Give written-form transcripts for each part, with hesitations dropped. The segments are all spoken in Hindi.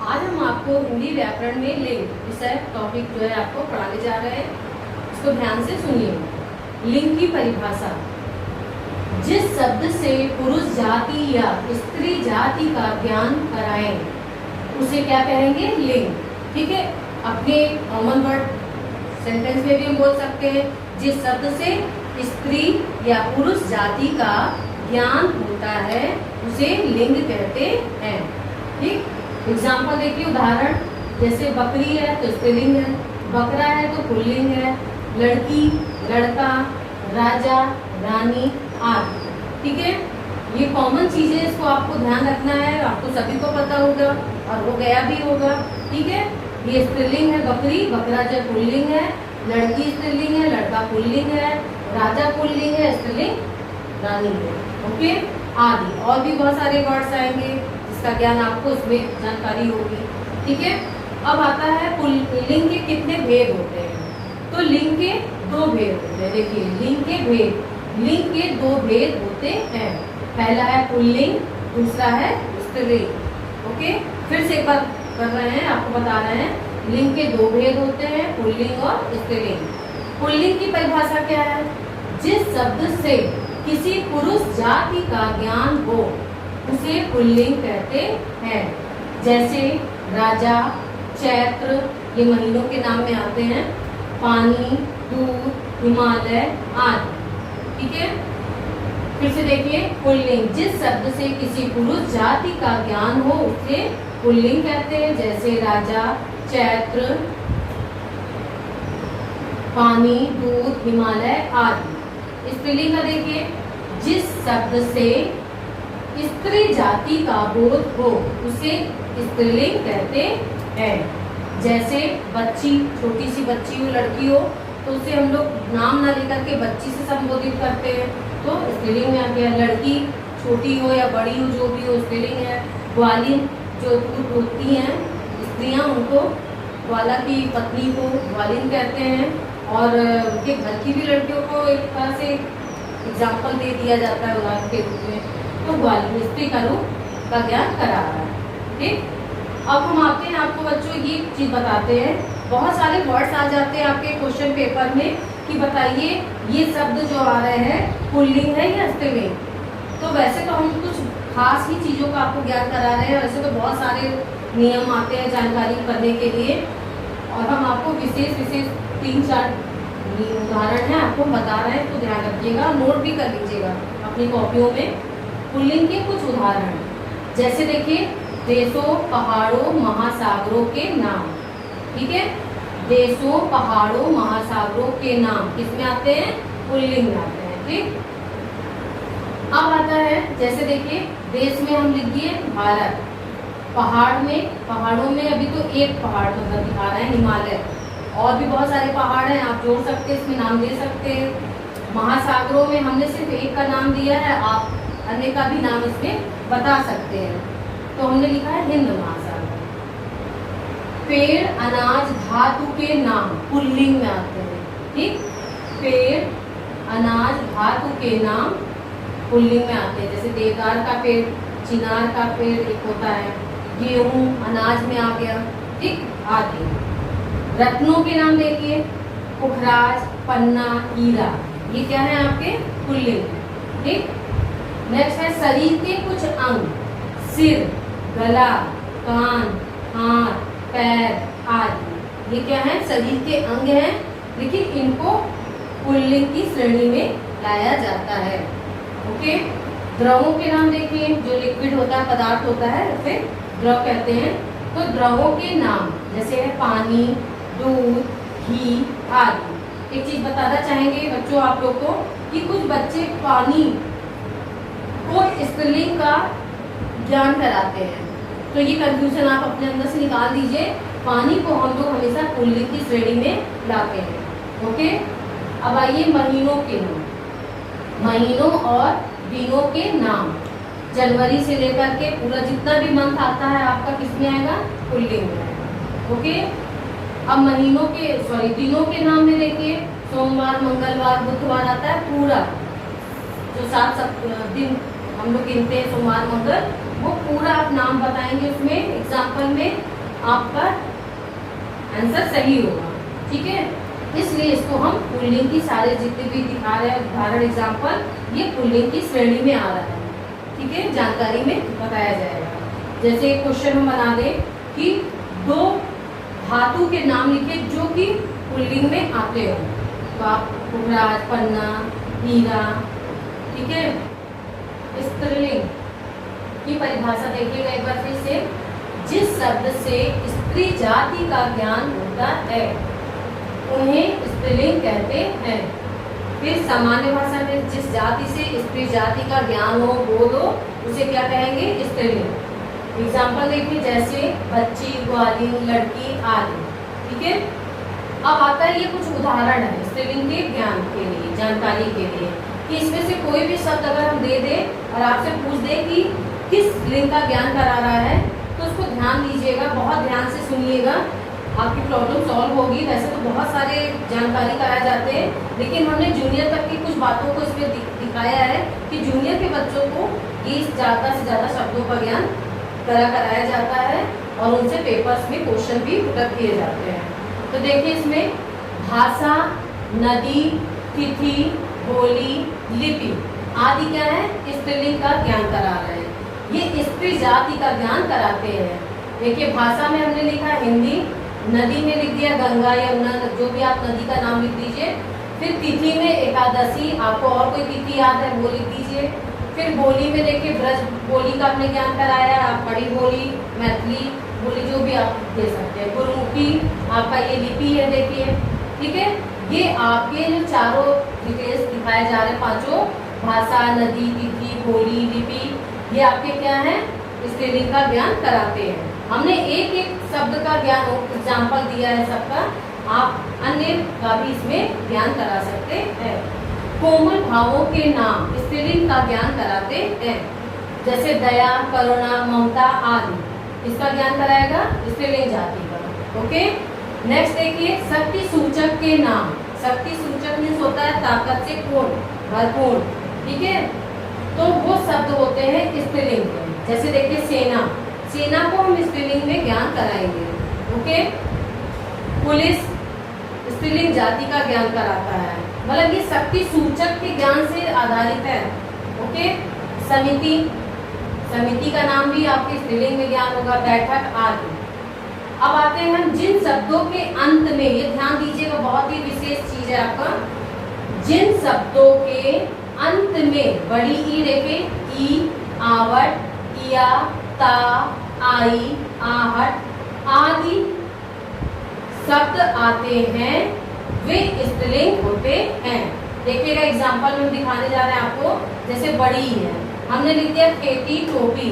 आज हम आपको हिंदी व्याकरण में लिंग विषय टॉपिक जो है आपको पढ़ाने जा रहे हैं। इसको ध्यान से सुनिए। लिंग की परिभाषा, जिस शब्द से पुरुष जाति या स्त्री जाति का ज्ञान कराएं उसे क्या कहेंगे? लिंग। ठीक है, अपने कॉमन वर्ड सेंटेंस में भी हम बोल सकते हैं, जिस शब्द से स्त्री या पुरुष जाति का ज्ञान होता है उसे लिंग कहते हैं। ठीक, एग्जाम्पल देखिए, उदाहरण जैसे बकरी है तो स्त्रीलिंग है, बकरा है तो पुल्लिंग है, लड़की, लड़का, राजा, रानी आदि। ठीक है, ये कॉमन चीजें, इसको आपको ध्यान रखना है, आपको सभी को पता होगा और वो गया भी होगा। ठीक है, ये स्त्रीलिंग है बकरी, बकरा जो पुल्लिंग है, लड़की स्त्रीलिंग है, लड़का पुल्लिंग है, राजा पुल्लिंग है, स्त्रीलिंग रानी है। ओके, आदि और भी बहुत सारे वर्ड्स आएंगे जिसका ज्ञान आपको इसमें जानकारी होगी। ठीक है, अब आता है लिंग के कितने भेद होते हैं। तो लिंग के दो भेद होते हैं। देखिए, लिंग के भेद, लिंग के दो भेद होते हैं। पहला है पुल्लिंग, दूसरा है स्त्रीलिंग। ओके, फिर से एक बार कर रहे हैं, आपको बता रहे हैं। लिंग के दो भेद होते हैं, पुल्लिंग और स्त्रीलिंग। पुल्लिंग की परिभाषा क्या है? जिस शब्द से किसी पुरुष जाति का ज्ञान हो उसे पुल्लिंग कहते हैं। जैसे राजा, चैत्र, ये महीनों के नाम में आते हैं, पानी, दूध, हिमालय आदि। ठीक है, फिर से देखिए, पुल्लिंग, जिस शब्द से किसी पुरुष जाति का ज्ञान हो उसे पुल्लिंग कहते हैं। जैसे राजा, चैत्र, पानी, दूध, हिमालय आदि। स्त्रीलिंग का देखिए, जिस शब्द से स्त्री जाति का बोध हो उसे स्त्रीलिंग कहते हैं। जैसे बच्ची, छोटी सी बच्ची हो, लड़की हो, तो उसे हम लोग नाम ना लेकर के बच्ची से संबोधित करते हैं, तो स्त्रीलिंग में आ गया। लड़की छोटी हो या बड़ी हो, जो भी हो, स्त्रीलिंग है। ग्वालिन, जो दूध होती हैं स्त्रियां, उनको ग्वाला की पत्नी को ग्वालिन कहते हैं। और उनके घर की भी लड़कियों को एक तरह से एग्जाम्पल दे दिया जाता है उदाहरण के रूप में, तो ग्वालिन स्त्री का रूप का ज्ञान करा रहा है। ठीक, अब हम आते हैं, आपको बच्चों ये चीज बताते हैं। बहुत सारे वर्ड्स आ जाते हैं आपके क्वेश्चन पेपर में कि बताइए ये शब्द जो आ रहे हैं पुल्लिंग है या स्त्रीलिंग। तो वैसे तो हम कुछ खास ही चीजों का आपको ज्ञान करा रहे हैं, वैसे तो बहुत सारे नियम आते हैं जानकारी करने के लिए, और हम आपको विशेष 3-4 उदाहरण है आपको बता रहे हैं, तो ध्यान रखिएगा, नोट भी कर लीजिएगा अपनी कॉपियों में। पुल्लिंग के कुछ उदाहरण, जैसे देखिए, देशों, पहाड़ों, महासागरों के नाम। ठीक है, देशों, पहाड़ों, महासागरों के नाम किसमें आते हैं? पुल्लिंग में आते हैं। ठीक, अब आता है, जैसे देखिए, देश में हम लिख दिए भारत, पहाड़ों में अभी तो एक पहाड़ मतलब दिखा रहे हैं हिमालय, और भी बहुत सारे पहाड़ हैं, आप जोड़ सकते हैं, इसमें नाम दे सकते हैं। महासागरों में हमने सिर्फ एक का नाम दिया है, आप अन्य का भी नाम इसमें बता सकते हैं, तो हमने लिखा है हिंद महासागर। पेड़, अनाज, धातु के नाम पुल्लिंग में आते हैं। ठीक, पेड़, अनाज, धातु के नाम पुल्लिंग में आते हैं। जैसे देवदार का पेड़, चिनार का पेड़ एक होता है, गेहूं अनाज में आ गया। ठीक, आदि। रत्नों के नाम देखिए, पुखराज, पन्ना, हीरा, ये क्या है आपके? पुल्लिंग। ठीक, नेक्स्ट है शरीर के कुछ अंग, सिर, गला, कान, हाथ, पैर आदि। ये क्या है? शरीर के अंग हैं, लेकिन इनको पुल्लिंग की श्रेणी में लाया जाता है। ओके, द्रवों के नाम देखिए, जो लिक्विड होता है, पदार्थ होता है, उसे द्रव कहते हैं। तो द्रवों के नाम जैसे है पानी, दूध, घी आदि। एक चीज बताना चाहेंगे बच्चों आप लोग को कि कुछ बच्चे पानी को स्त्रीलिंग का ज्ञान कराते हैं, तो ये कंफ्यूजन आप अपने अंदर से निकाल दीजिए। पानी को हम लोग हमेशा पुल्लिंग की श्रेणी में लाते हैं। ओके, अब आइए महीनों के नाम, महीनों और दिनों के नाम। जनवरी से लेकर के पूरा जितना भी मंथ आता है आपका किसमें आएगा? पुल्लिंग में आएगा। ओके, अब महीनों के दिनों के नाम में देखिए, सोमवार, मंगलवार, बुधवार आता है, पूरा जो 7 दिन हम लोग गिनते हैं, सोमवार, मंगल, वो पूरा आप नाम बताएंगे उसमें एग्जाम्पल में, आपका आंसर सही होगा। ठीक है, इसलिए इसको हम पुल्लिंग की सारे जितने भी दिखा रहे हैं उदाहरण एग्जाम्पल, ये पुल्लिंग की श्रेणी में आ रहा है। ठीक है, जानकारी में बताया जाएगा। जैसे एक क्वेश्चन हम बना दें कि 2 धातु के नाम लिखे जो कि पुल्लिंग में आते हो, तो आप पुखराज, पन्ना, हीरा। ठीक है, स्त्रीलिंग की परिभाषा देखिएगा एक बार फिर से। जिस शब्द से स्त्री जाति का ज्ञान होता है उन्हें स्त्रीलिंग कहते हैं। फिर सामान्य भाषा में जिस जाति से स्त्री जाति का ज्ञान हो, बोध हो, उसे क्या कहेंगे? स्त्रीलिंग। एग्जाम्पल देखिए, जैसे बच्ची, ग्वालिन, लड़की आदि। ठीक है, अब आता है ये कुछ उदाहरण है स्त्रीलिंग के ज्ञान के लिए, जानकारी के लिए, कि इसमें से कोई भी शब्द अगर हम दे दें और आपसे पूछ दे कि किस लिंग का ज्ञान करा रहा है, तो उसको ध्यान दीजिएगा, बहुत ध्यान से सुनिएगा, आपकी प्रॉब्लम सॉल्व होगी। वैसे तो बहुत सारे जानकारी कराए जाते हैं, लेकिन हमने जूनियर तक की कुछ बातों को इसमें दिखाया है कि जूनियर के बच्चों को ये ज़्यादा से ज़्यादा शब्दों का ज्ञान कराया जाता है और उनसे पेपर्स में क्वेश्चन भी पुटअप किए जाते हैं। तो देखिए इसमें भाषा, नदी, तिथि, बोली, लिपि आदि क्या है? स्त्रीलिंग का ज्ञान करा रहे हैं। ये स्त्री जाति का ज्ञान कराते हैं। देखिए भाषा में हमने लिखा हिंदी, नदी में लिख दिया गंगा, यमुना, जो भी आप नदी का नाम लिख दीजिए। फिर तिथि में एकादशी, आपको और कोई तिथि याद है वो लिख दीजिए। फिर बोली में देखिए ब्रज बोली का आपने ज्ञान कराया, आप बड़ी बोली, मैथिली बोली जो भी आप दे सकते हैं। गुरुमुखी आपका ये लिपि है देखिए। ठीक है, ये आपके जो चारों डिटेल्स दिखाए जा रहे हैं, पांचों भाषा, नदी, तिथि, बोली, लिपि, ये आपके क्या है? स्त्रीलिंग का ज्ञान कराते हैं। हमने एक एक शब्द का ज्ञान एग्जाम्पल दिया है सबका, आप अन्य का भी इसमें ज्ञान करा सकते हैं। कोमल भावों के नाम स्त्रीलिंग का ज्ञान कराते हैं, जैसे दया, करुणा, ममता आदि, इसका ज्ञान कराएगा स्त्रीलिंग जाति का। ओके, नेक्स्ट देखिए शक्ति सूचक के नाम। शक्ति सूचक मीन्स होता है ताकत से पूर्ण, भरपूर। ठीक है, तो वो शब्द होते हैं स्त्रीलिंग के। जैसे देखिए सेना, सेना को हम स्त्रीलिंग में ज्ञान कराएंगे। ओके, पुलिस स्त्रीलिंग जाति का ज्ञान कराता है, मतलब ये शक्ति सूचक के ज्ञान से आधारित है। ओके, समिति, समिति का नाम भी आपके स्त्रीलिंग में ज्ञान होगा, बैठक आदि। अब आते हैं हम जिन शब्दों के अंत में, ये ध्यान दीजिएगा, बहुत ही विशेष चीज है आपका, जिन शब्दों के अंत में बड़ी ई देखे, ई, आवट, इया, ता, आई, आहट आदि शब्द आते हैं, वे स्त्रीलिंग होते हैं। देखिएगा एग्जाम्पल में दिखाने जा रहे हैं आपको, जैसे बड़ी है, हमने लिख दिया खेती, टोपी,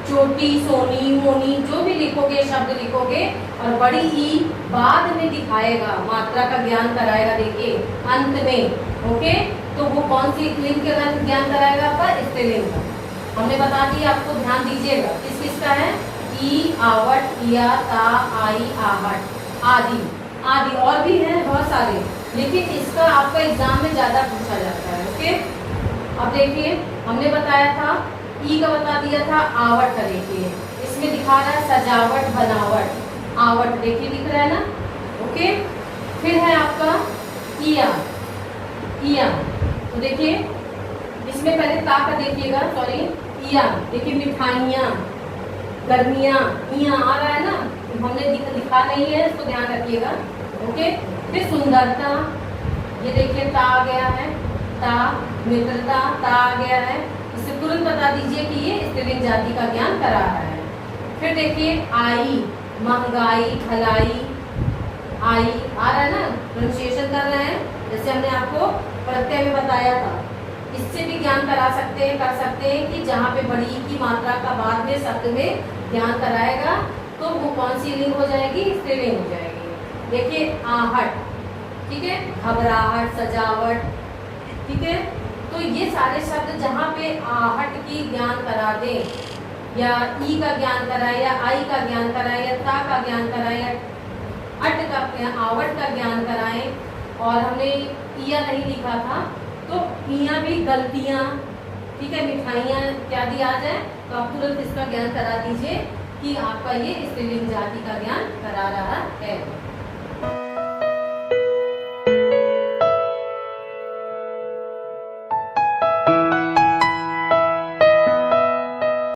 चोटी, सोनी, मोनी, जो भी लिखोगे शब्द लिखोगे, और बड़ी ई बाद में दिखाएगा, मात्रा का ज्ञान कराएगा। देखिए अंत में। ओके, तो वो कौन सी लिंग का ज्ञान कराएगा? आपका स्त्रीलिंग का। हमने बता दिया, आपको ध्यान दीजिएगा। किस किस का है? ई, आवट, इया, ता, आई, आहट आदि आदि, और भी हैं बहुत सारे, लेकिन इसका आपका एग्जाम में ज्यादा पूछा जाता है। ओके, अब देखिए हमने बताया था ई का बता दिया था, आवट का देखिए इसमें दिखा रहा है सजावट, बनावट, आवट देखिए दिख रहा है ना। ओके, फिर है आपका इया, इया, तो देखिए इसमें पहले ता का देखिएगा, सॉरी इया, देखिए मिठाइयाँ, गर्मियाँ, इया आ रहा है ना, हमने दिखा नहीं है, इसको ध्यान रखिएगा। ओके, फिर सुंदरता, ये देखिए ता आ गया है, ता, मित्रता, ता आ गया है, इससे तुरंत बता दीजिए कि ये स्त्रीलिंग जाति का ज्ञान करा रहा है। फिर देखिए आई, महंगाई, भलाई, आई आ रहा है ना, प्रोनाउंसिएशन कर रहे हैं, जैसे हमने आपको प्रत्यय में बताया था। इससे भी ज्ञान करा सकते हैं, कर सकते हैं कि जहाँ पे बड़ी की मात्रा का बाद में शब्द में ज्ञान कराएगा, तो वो कौन सी लिंग हो जाएगी? स्त्रीलिंग हो जाएगी। देखिए आहट, ठीक है, घबराहट, सजावट। ठीक है, तो ये सारे शब्द जहाँ पे आहट की ज्ञान करा दे, या ई का ज्ञान कराए, या आई का ज्ञान कराए, या ता का ज्ञान कराए, या अट का, आवट का ज्ञान कराए, और हमने इया नहीं लिखा था, तो इया भी गलतियाँ, ठीक है, मिठाइयाँ इत्यादि आ जाए तो आप तुरंत इसका ज्ञान करा दीजिए कि आपका ये स्त्रीलिंग जाति का ज्ञान करा रहा है।